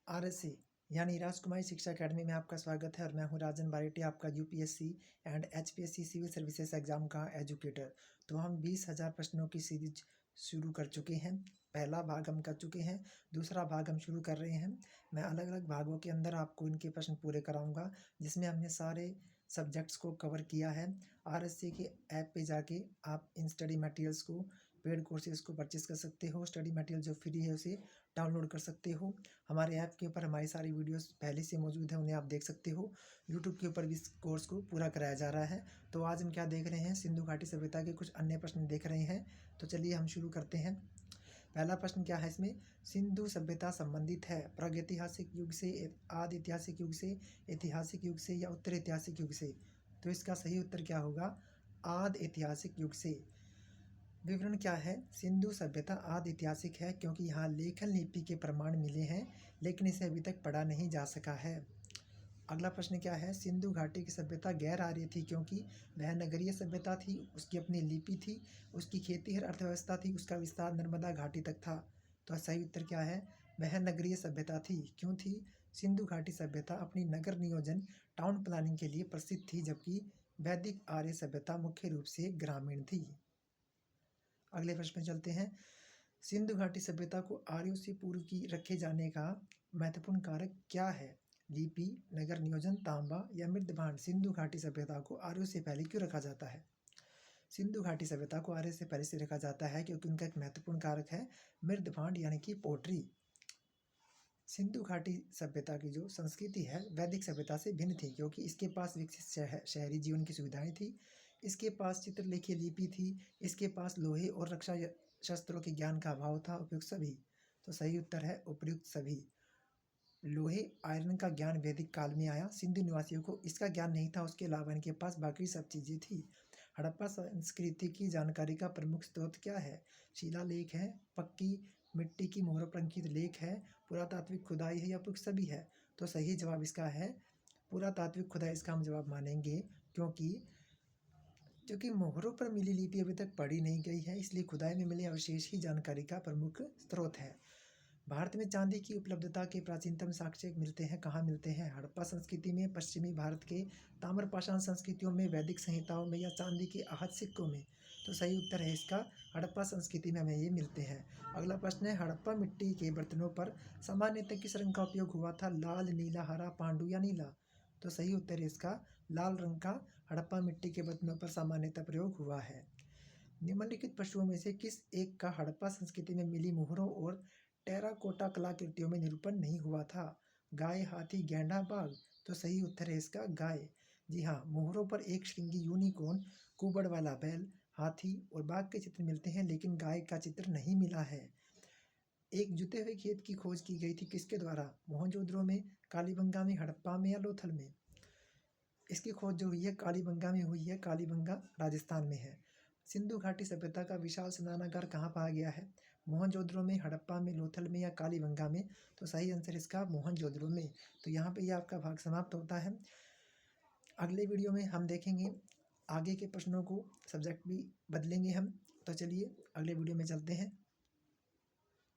RSA यानी राजकुमारी शिक्षा academy में आपका स्वागत है और मैं हूं राजन बारेटी, आपका UPSC and HPSC civil services exam का एजुकेटर। तो हम 20,000 प्रश्नों की सीरीज शुरू कर चुके हैं। पहला भाग हम कर चुके हैं, दूसरा भाग हम शुरू कर रहे हैं। मैं अलग अलग भागों के अंदर आपको इनके प्रश्न पूरे कराऊंगा, जिसमें हमने सारे सब्जेक्ट्स को कवर किया है। आरएसए के ऐप पे जाके आप इन स्टडी मटेरियल्स को, पेड कोर्सेज को परचेस कर सकते हो। स्टडी मटेरियल जो फ्री है उसे डाउनलोड कर सकते हो। हमारे ऐप के ऊपर हमारी सारी वीडियोस पहले से मौजूद है, उन्हें आप देख सकते हो। यूट्यूब के ऊपर भी इस कोर्स को पूरा कराया जा रहा है। तो आज हम क्या देख रहे हैं, सिंधु घाटी सभ्यता के कुछ अन्य प्रश्न देख रहे हैं। तो चलिए हम शुरू करते हैं। पहला प्रश्न क्या है इसमें, सिंधु सभ्यता संबंधित है प्रागैतिहासिक युग से, आदि ऐतिहासिक युग से, ऐतिहासिक युग से या उत्तर ऐतिहासिक युग से? तो इसका सही उत्तर क्या होगा, आदि ऐतिहासिक युग से। विवरण क्या है, सिंधु सभ्यता आदि ऐतिहासिक है क्योंकि यहाँ लेखन लिपि के प्रमाण मिले हैं, लेकिन इसे अभी तक पढ़ा नहीं जा सका है। अगला प्रश्न क्या है, सिंधु घाटी की सभ्यता गैर आर्य थी क्योंकि वह नगरीय सभ्यता थी, उसकी अपनी लिपि थी, उसकी खेती और अर्थव्यवस्था थी, उसका विस्तार नर्मदा घाटी तक था। तो सही उत्तर क्या है, वह नगरीय सभ्यता थी। क्यों थी, सिंधु घाटी सभ्यता अपनी नगर नियोजन, टाउन प्लानिंग के लिए प्रसिद्ध थी, जबकि वैदिक आर्य सभ्यता मुख्य रूप से ग्रामीण थी। अगले प्रश्न में चलते हैं, सिंधु घाटी सभ्यता को आर्यों से पूर्व की रखे जाने का महत्वपूर्ण कारक क्या है? लिपि, नगर नियोजन, तांबा या मृदभांड? सिंधु घाटी सभ्यता को आर्यों से पहले क्यों रखा जाता है? सिंधु घाटी सभ्यता को आर्य से पहले से रखा जाता है क्योंकि उनका एक महत्वपूर्ण कारक है मृदभांड यानी कि पोट्री। सिंधु घाटी सभ्यता की जो संस्कृति है वैदिक सभ्यता से भिन्न थी क्योंकि इसके पास विकसित शहरी जीवन की सुविधाएं थी, इसके पास चित्रलेखी लिपि थी, इसके पास लोहे और रक्षा शस्त्रों के ज्ञान का अभाव था। उपयुक्त सभी? तो सही उत्तर है उपयुक्त सभी। लोहे आयरन का ज्ञान वैदिक काल में आया, सिंधु निवासियों को इसका ज्ञान नहीं था, उसके अलावा इनके पास बाकी सब चीज़ें थी। हड़प्पा संस्कृति की जानकारी का प्रमुख स्रोत क्या है? शिलालेख है, पक्की मिट्टी की मोहरों पर अंकित लेख है, पुरातात्विक खुदाई है या उपयुक्त सभी है? तो सही जवाब इसका है पुरातात्विक खुदाई, इसका हम जवाब मानेंगे क्योंकि मोहरों पर मिली लिपि अभी तक पढ़ी नहीं गई है, इसलिए खुदाई में मिले अवशेष ही जानकारी का प्रमुख स्रोत है। भारत में चांदी की उपलब्धता के प्राचीनतम साक्ष्य मिलते हैं, कहाँ मिलते हैं? हड़प्पा संस्कृति में, पश्चिमी भारत के ताम्रपाषाण संस्कृतियों में, वैदिक संहिताओं में या चांदी के आहत सिक्कों में? तो सही उत्तर है इसका हड़प्पा संस्कृति में हमें ये मिलते हैं। अगला प्रश्न है, हड़प्पा मिट्टी के बर्तनों पर सामान्यतः किस रंग का उपयोग हुआ था? लाल, नीला, हरा, पांडु या नीला? तो सही उत्तर है इसका लाल रंग का हड़प्पा मिट्टी के बर्तनों पर सामान्यतः प्रयोग हुआ है। निम्नलिखित पशुओं में से किस एक का हड़प्पा संस्कृति में मिली मोहरों और टेराकोटा कलाकृतियों में निरूपण नहीं हुआ था? गाय, हाथी, गैंडा, बाघ? तो सही उत्तर है इसका गाय। जी हाँ, मोहरों पर एक श्रृंगी यूनिकॉर्न, कुबड़ वाला बैल, हाथी और बाघ के चित्र मिलते हैं, लेकिन गाय का चित्र नहीं मिला है। एक जुते हुए खेत की खोज की गई थी किसके द्वारा? मोहनजोदड़ो में, कालीबंगा में, हड़प्पा में या लोथल में? इसकी खोज जो हुई है कालीबंगा में हुई है, कालीबंगा राजस्थान में है। सिंधु घाटी सभ्यता का विशाल स्नानागार कहाँ पाया गया है? मोहनजोदड़ो में, हड़प्पा में, लोथल में या कालीबंगा में? तो सही आंसर इसका मोहनजोदड़ो में। तो यहाँ पे ये आपका भाग समाप्त होता है। अगले वीडियो में हम देखेंगे आगे के प्रश्नों को, सब्जेक्ट भी बदलेंगे हम। तो चलिए अगले वीडियो में चलते हैं।